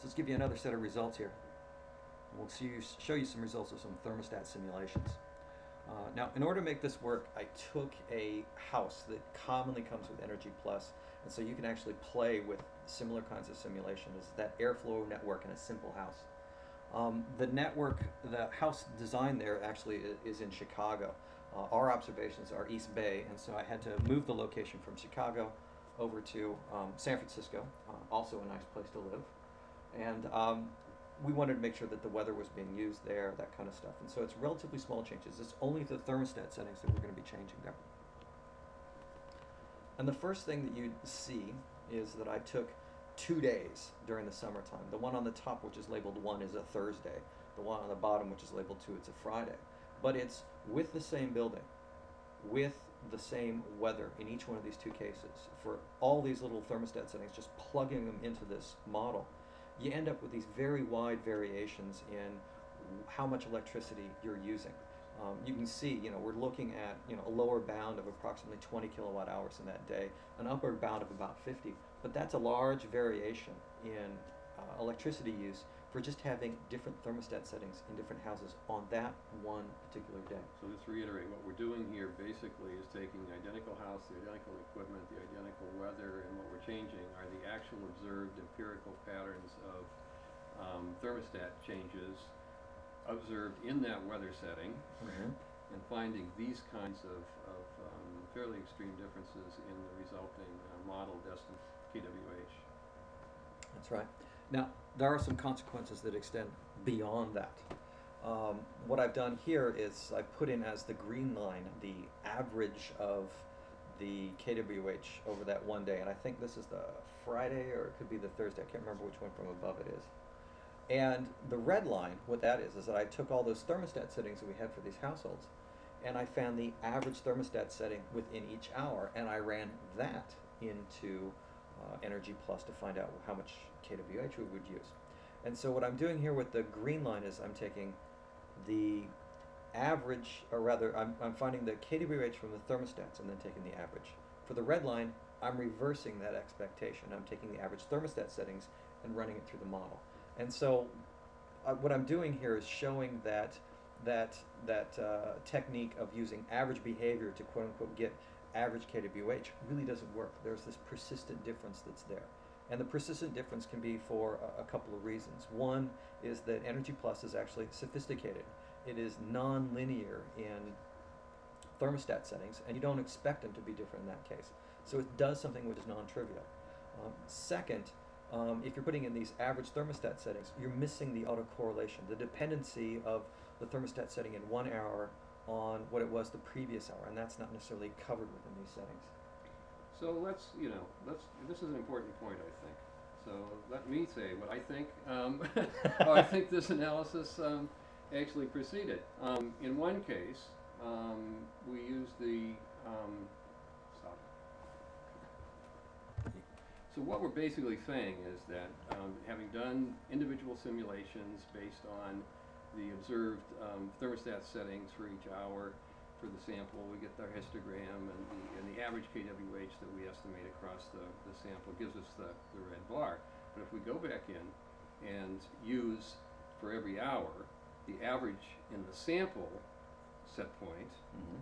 let's give you another set of results here. We'll show you some results of some thermostat simulations. Now, in order to make this work, I took a house that commonly comes with Energy Plus, and so you can actually play with similar kinds of simulations. That airflow network in a simple house. The house design there actually is in Chicago. Our observations are East Bay, and so I had to move the location from Chicago over to San Francisco, also a nice place to live. And we wanted to make sure that the weather was being used there, that kind of stuff. And so it's relatively small changes. It's only the thermostat settings that we're going to be changing there. And the first thing that you'd see is that I took 2 days during the summertime. The one on the top, which is labeled 1, is a Thursday. The one on the bottom, which is labeled 2, it's a Friday. But it's with the same building, with the same weather in each one of these two cases. For all these little thermostat settings, just plugging them into this model, you end up with these very wide variations in how much electricity you're using. You can see, we're looking at, a lower bound of approximately 20 kilowatt hours in that day, an upper bound of about 50, but that's a large variation in electricity use for just having different thermostat settings in different houses on that one particular day. So just to reiterate, what we're doing here basically is taking the identical house, the identical equipment, the identical weather, and what we're changing are the actual observed empirical patterns of thermostat changes observed in that weather setting, and finding these kinds of fairly extreme differences in the resulting model destined KWH. That's right. Now, there are some consequences that extend beyond that. What I've done here is I've put in as the green line the average of the KWH over that one day, and I think this is the Friday, or it could be the Thursday. I can't remember which one from above it is. And the red line, what that is that I took all those thermostat settings that we had for these households, and I found the average thermostat setting within each hour, and I ran that into Energy Plus to find out how much KWH we would use. And so what I'm doing here with the green line is I'm taking the average, or rather I'm finding the KWH from the thermostats and then taking the average. For the red line, I'm reversing that expectation. I'm taking the average thermostat settings and running it through the model. And so what I'm doing here is showing that technique of using average behavior to quote-unquote get average KWH really doesn't work. There's this persistent difference that's there. And the persistent difference can be for a couple of reasons. One is that Energy Plus is actually sophisticated. It is non-linear in thermostat settings, and you don't expect them to be different in that case. So it does something which is non-trivial. Second, if you're putting in these average thermostat settings, you're missing the autocorrelation, the dependency of the thermostat setting in 1 hour on what it was the previous hour, and that's not necessarily covered within these settings. So this is an important point, I think. So let me say what I think, how I think this analysis actually proceeded. In one case, we used the, So what we're basically saying is that having done individual simulations based on the observed thermostat settings for each hour for the sample, we get our histogram and the average KWH that we estimate across the sample gives us the red bar. But if we go back in and use for every hour the average in the sample set point,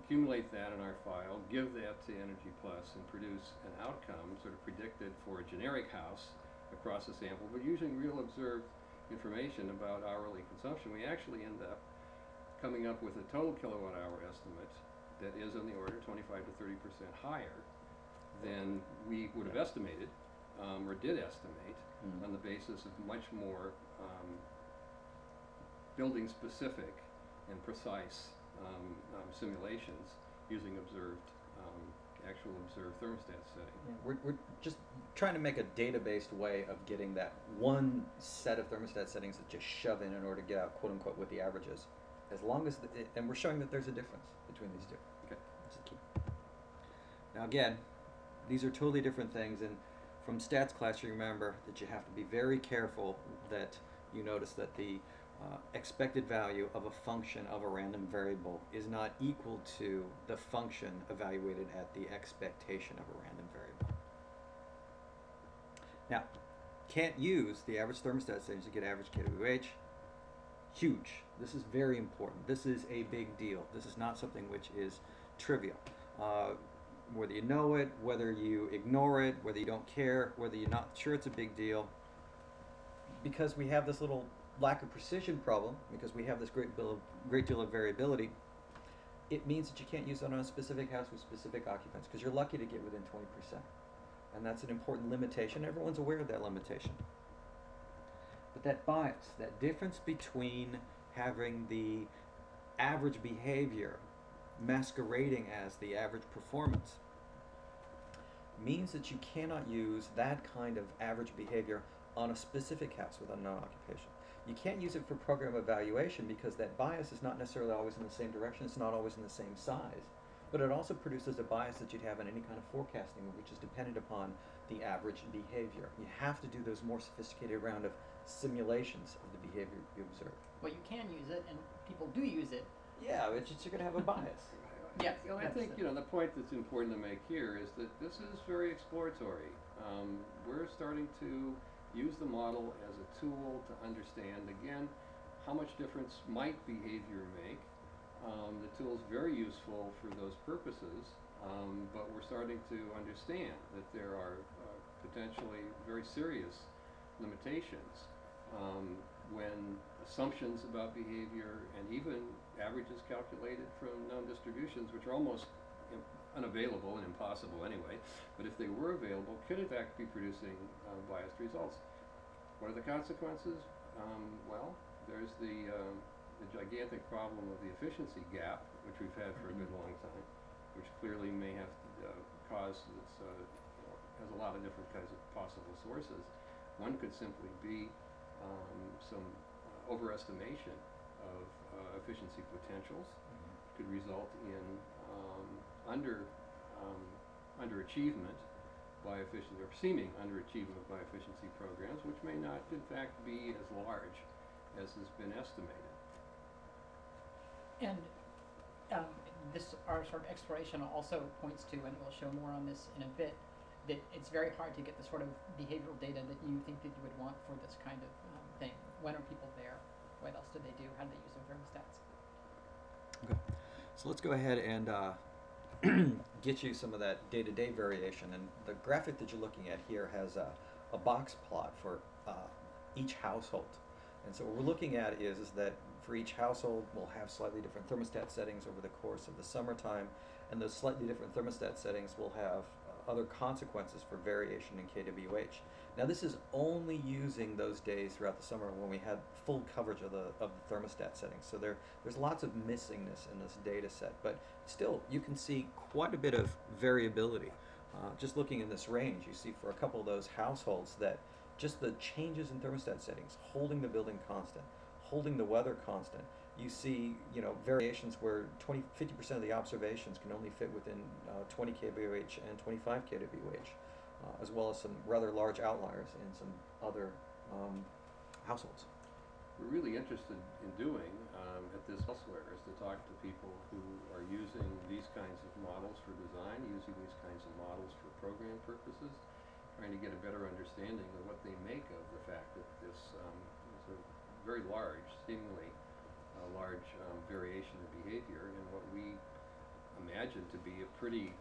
accumulate that in our file, give that to Energy Plus, and produce an outcome sort of predicted for a generic house across the sample, but using real observed information about hourly consumption, we actually end up coming up with a total kilowatt hour estimate that is on the order 25 to 30% higher than we would have estimated, or did estimate, on the basis of much more building specific and precise simulations using actual observed thermostat setting. Yeah, we're just trying to make a data-based way of getting that one set of thermostat settings that just shove in order to get out quote-unquote what the average is. As long as, and we're showing that there's a difference between these two. Okay. That's the key. Now again, these are totally different things, and from stats class you remember that you have to be very careful that you notice that the expected value of a function of a random variable is not equal to the function evaluated at the expectation of a random variable. Now, can't use the average thermostat settings to get average kWh. Huge. This is very important. This is a big deal. This is not something which is trivial. Whether you know it, whether you ignore it, whether you don't care, whether you're not sure it's a big deal, because we have this little lack of precision problem, because we have this great deal of variability, it means that you can't use it on a specific house with specific occupants, because you're lucky to get within 20%. And that's an important limitation. Everyone's aware of that limitation. But that bias, that difference between having the average behavior masquerading as the average performance, means that you cannot use that kind of average behavior on a specific house with unknown occupation. You can't use it for program evaluation because that bias is not necessarily always in the same direction, it's not always in the same size, but it also produces a bias that you'd have in any kind of forecasting, which is dependent upon the average behavior. You have to do those more sophisticated round of simulations of the behavior you observe. Well, you can use it, and people do use it. Yeah, it's just you're going to have a bias. Yes, You know, I think, you know, the point that's important to make here is that this is very exploratory. We're starting to use the model as a tool to understand, again, how much difference might behavior make. The tool is very useful for those purposes, but we're starting to understand that there are potentially very serious limitations when assumptions about behavior and even averages calculated from known distributions, which are almost unavailable and impossible anyway, but if they were available, could in fact be producing biased results. What are the consequences? Well, there's the gigantic problem of the efficiency gap, which we've had for a good long time, which clearly may have caused this, has a lot of different kinds of possible sources. One could simply be some overestimation of efficiency potentials. Could result in underachievement by efficiency, or seeming underachievement by efficiency programs, which may not in fact be as large as has been estimated. And our sort of exploration also points to, and we'll show more on this in a bit, that it's very hard to get the sort of behavioral data that you think that you would want for this kind of thing. When are people there? What else do they do? How do they use their thermostats? Okay. So let's go ahead and get you some of that day-to-day variation. And the graphic that you're looking at here has a box plot for each household. And so what we're looking at is that for each household, we'll have slightly different thermostat settings over the course of the summertime, and those slightly different thermostat settings will have other consequences for variation in kWh. Now this is only using those days throughout the summer when we had full coverage of the thermostat settings. So there's lots of missingness in this data set, but still you can see quite a bit of variability. Just looking in this range, you see for a couple of those households that just the changes in thermostat settings, holding the building constant, holding the weather constant, you see, you know, variations where 50% of the observations can only fit within 20 kWh and 25 kWh, as well as some rather large outliers in some other households. We're really interested in doing at this elsewhere is to talk to people who are using these kinds of models for design, using these kinds of models for program purposes, trying to get a better understanding of what they make of the fact that this is a very large, seemingly large variation in behavior in what we imagine to be a pretty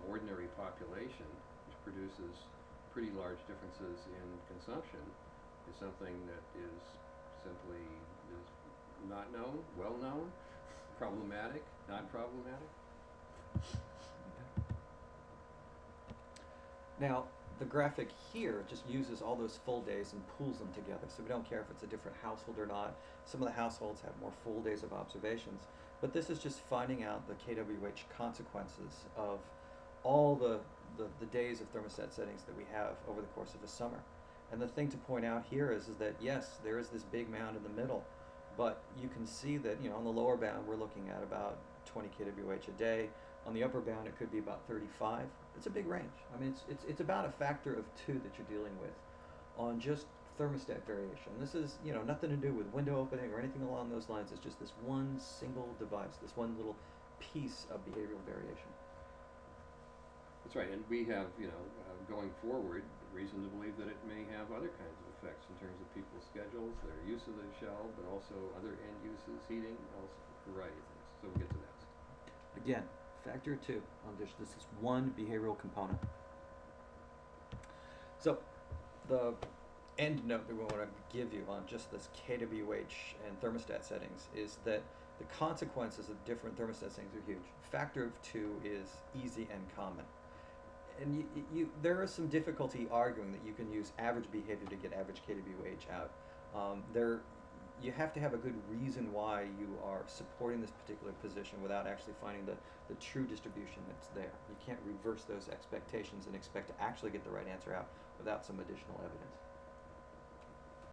ordinary population, which produces pretty large differences in consumption, is something that is simply not known, well known, problematic, not problematic. Okay. Now, the graphic here just uses all those full days and pools them together, so we don't care if it's a different household or not. Some of the households have more full days of observations, but this is just finding out the kWh consequences of all the days of thermostat settings that we have over the course of the summer. And the thing to point out here is that yes, there is this big mound in the middle, but you can see that, you know, on the lower bound we're looking at about 20 kWh a day. On the upper bound it could be about 35. It's a big range. I mean, it's about a factor of 2 that you're dealing with on just thermostat variation. This is, you know, nothing to do with window opening or anything along those lines. It's just this one single device, this one little piece of behavioral variation. That's right, and we have, you know, going forward, reason to believe that it may have other kinds of effects in terms of people's schedules, their use of the shell, but also other end uses, heating, also a variety of things. So we'll get to that. Again, factor 2 on this. This is one behavioral component. So the end note that we want to give you on just this KWH and thermostat settings is that the consequences of different thermostat settings are huge. Factor of 2 is easy and common. And there is some difficulty arguing that you can use average behavior to get average KWH out. You have to have a good reason why you are supporting this particular position without actually finding the true distribution that's there. You can't reverse those expectations and expect to actually get the right answer out without some additional evidence.